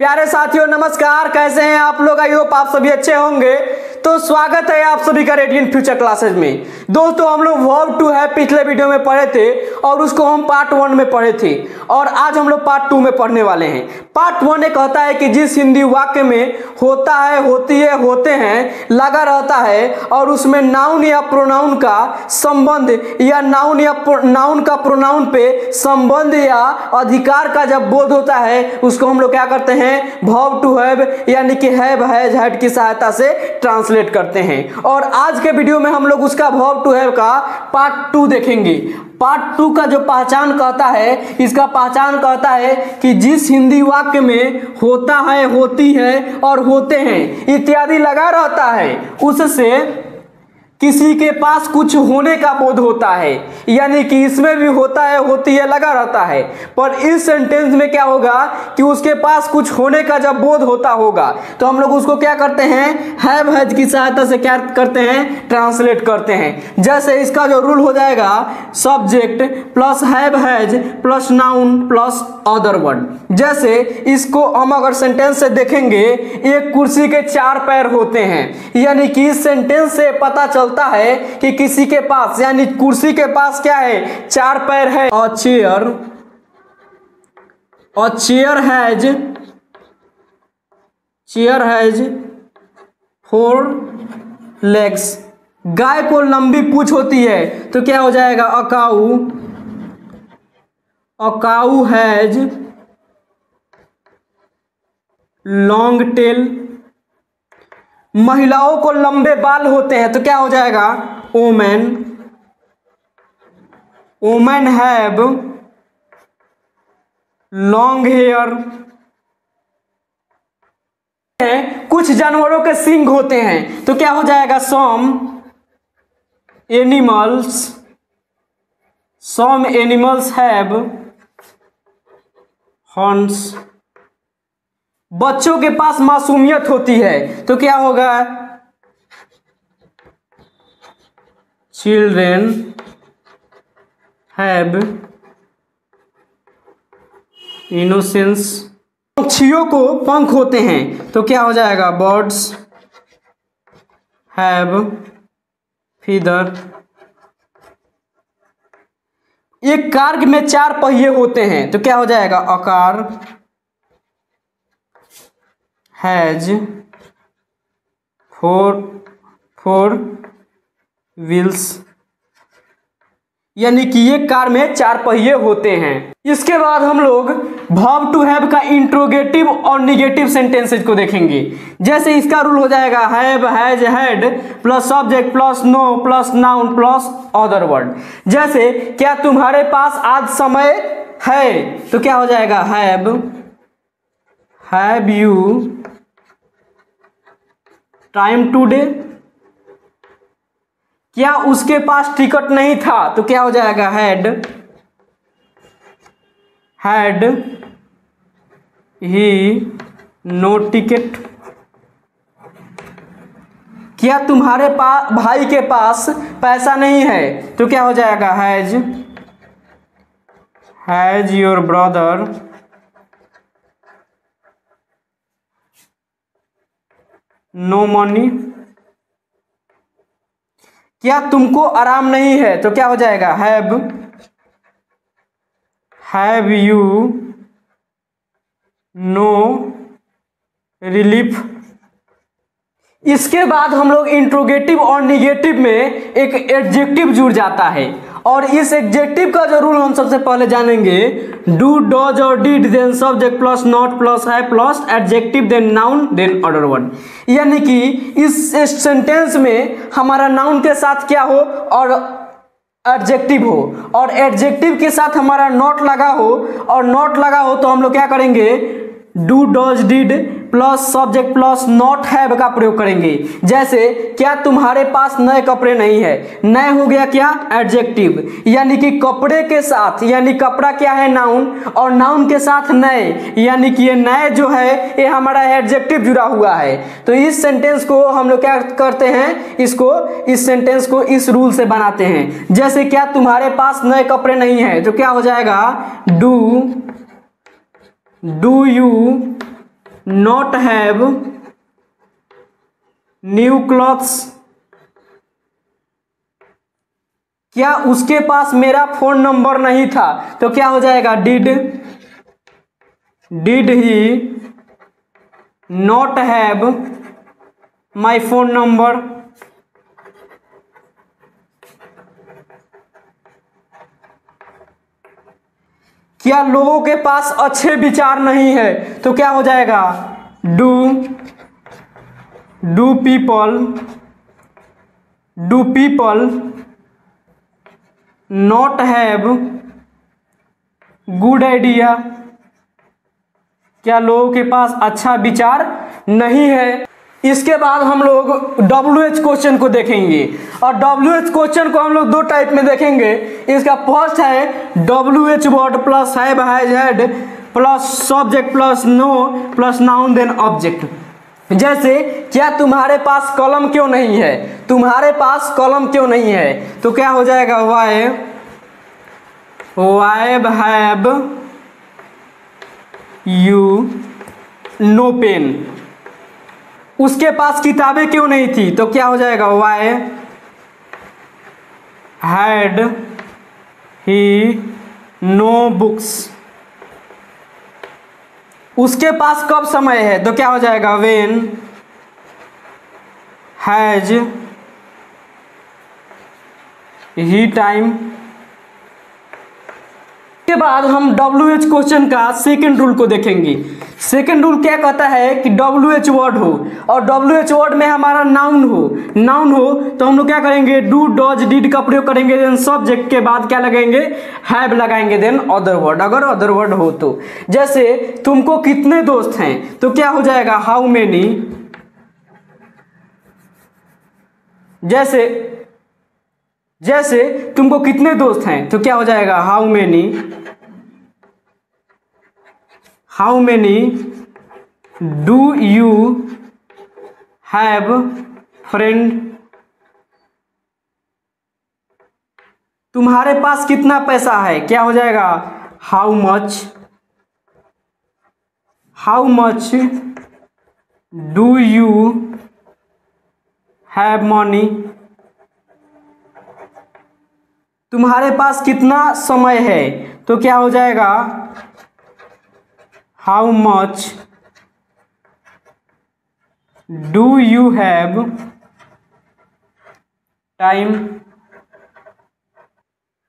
प्यारे साथियों नमस्कार, कैसे हैं आप लोग। आई होप आप सभी अच्छे होंगे। तो स्वागत है आप सभी का रेडियंट फ्यूचर क्लासेज में। दोस्तों हम लोग वर्ब टू है पिछले वीडियो में पढ़े थे और उसको हम पार्ट 1 में पढ़े थे और आज हम लोग पार्ट 2 में पढ़ने वाले हैं। पार्ट 1 ये कहता है कि जिस हिंदी वाक्य में होता है, होती है, होते हैं लगा रहता है और उसमें नाउन या प्रोनाउन का संबंध या नाउन या नाउन का प्रोनाउन पे संबंध या अधिकार का जब बोध होता है उसको हम लोग क्या करते हैं, वर्ब टू हैव यानी कि हैव, हैज, हैड की सहायता से ट्रांसलेट करते हैं। और आज के वीडियो में हम लोग उसका वर्ब टू हैव का पार्ट 2 देखेंगे। पार्ट 2 का जो पहचान कहता है, इसका पहचान कहता है कि जिस हिंदी वाक्य में होता है, होती है और होते हैं इत्यादि लगा रहता है उससे किसी के पास कुछ होने का बोध होता है, यानी कि इसमें भी होता है, होती है लगा रहता है, पर इस सेंटेंस में क्या होगा कि उसके पास कुछ होने का जब बोध होता होगा तो हम लोग उसको क्या करते हैं, हैव, हैज की सहायता से क्या करते हैं, ट्रांसलेट करते हैं। जैसे इसका जो रूल हो जाएगा, subject plus have, has plus noun plus other word. जैसे इसको हम अगर सेंटेंस से देखेंगे, एक कुर्सी के 4 पैर होते हैं, यानी कि इस सेंटेंस से पता चलता है कि किसी के पास यानी कुर्सी के पास क्या है, 4 पैर है। अ चेयर हैज 4 लेग्स। गाय को लंबी पूंछ होती है तो क्या हो जाएगा, अ काऊ हैज लॉन्ग टेल। महिलाओं को लंबे बाल होते हैं तो क्या हो जाएगा, वोमेन हैव लॉन्ग हेयर। कुछ जानवरों के सींग होते हैं तो क्या हो जाएगा, some animals have horns। बच्चों के पास मासूमियत होती है तो क्या होगा, children have innocence। पक्षियों को पंख होते हैं तो क्या हो जाएगा, birds have feather। एक कार में 4 पहिए होते हैं तो क्या हो जाएगा, a car हैज 4 व्हील्स, यानी कि ये कार में 4 पहिए होते हैं। इसके बाद हम लोग वर्ब टू हैव का इंट्रोगेटिव और निगेटिव सेंटेंसेज को देखेंगे। जैसे इसका रूल हो जाएगा, have, has, had plus subject plus no plus noun plus other word. जैसे क्या तुम्हारे पास आज समय है तो क्या हो जाएगा, हैव यू टाइम टुडे। क्या उसके पास टिकट नहीं था तो क्या हो जाएगा, हैड ही नो टिकट। क्या तुम्हारे पास भाई के पास पैसा नहीं है तो क्या हो जाएगा, has your brother no money. क्या तुमको आराम नहीं है तो क्या हो जाएगा, हैव यू नो रिलीफ। इसके बाद हम लोग इंट्रोगेटिव और निगेटिव में एक एडजेक्टिव जुड़ जाता है और इस एडजेक्टिव का जो रूल हम सबसे पहले जानेंगे, डू, डज और did then subject plus not plus है plus adjective then noun then other word. यानी कि इस सेंटेंस में हमारा नाउन के साथ क्या हो और एडजेक्टिव हो और एडजेक्टिव के साथ हमारा नॉट लगा हो और नॉट लगा हो तो हम लोग क्या करेंगे, do, does, did plus subject plus not have का प्रयोग करेंगे। जैसे क्या तुम्हारे पास नए कपड़े नहीं है, नए हो गया क्या, एडजेक्टिव, यानी कि कपड़े के साथ, यानी कपड़ा क्या है, नाउन, और नाउन के साथ नए, यानी कि ये नए जो है ये हमारा एडजेक्टिव जुड़ा हुआ है। तो इस सेंटेंस को हम लोग क्या करते हैं, इस सेंटेंस को इस रूल से बनाते हैं। जैसे क्या तुम्हारे पास नए कपड़े नहीं है तो क्या हो जाएगा, do you not have new clothes. क्या उसके पास मेरा फोन नंबर नहीं था? तो क्या हो जाएगा? Did he not have my phone number? क्या लोगों के पास अच्छे विचार नहीं है? तो क्या हो जाएगा? Do people not have good idea? क्या लोगों के पास अच्छा विचार नहीं है? इसके बाद हम लोग WH क्वेश्चन को देखेंगे और WH क्वेश्चन को हम लोग दो टाइप में देखेंगे। इसका फर्स्ट है WH word plus have has had plus subject plus no plus noun then object. जैसे क्या तुम्हारे पास कलम क्यों नहीं है? तुम्हारे पास कलम क्यों नहीं है? तो क्या हो जाएगा? Why have you no pen? उसके पास किताबें क्यों नहीं थी? तो क्या हो जाएगा? Why had he no books? उसके पास कब समय है? तो क्या हो जाएगा? When has he time? के बाद हम WH क्वेश्चन का सेकंड रूल को देखेंगे। सेकंड रूल क्या कहता है कि WH वर्ड हो और WH वर्ड में हमारा नाउन हो तो हम लोग क्या करेंगे? डू डज डिड का प्रयोग करेंगे। देन सब्जेक्ट के बाद क्या लगाएंगे? हैव लगाएंगे। देन अदर वर्ड, अगर अदर वर्ड हो तो। जैसे तुमको कितने दोस्त हैं? तो क्या हो जाएगा? How many? जैसे तुमको कितने दोस्त हैं? तो क्या हो जाएगा? How many do you have friend? तुम्हारे पास कितना पैसा है? क्या हो जाएगा? How much do you have money? तुम्हारे पास कितना समय है? तो क्या हो जाएगा? How much do you have time?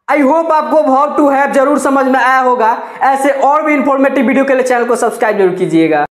I hope आपको वर्ब टू हैव जरूर समझ में आया होगा। ऐसे और भी इंफॉर्मेटिव वीडियो के लिए चैनल को सब्सक्राइब जरूर कीजिएगा।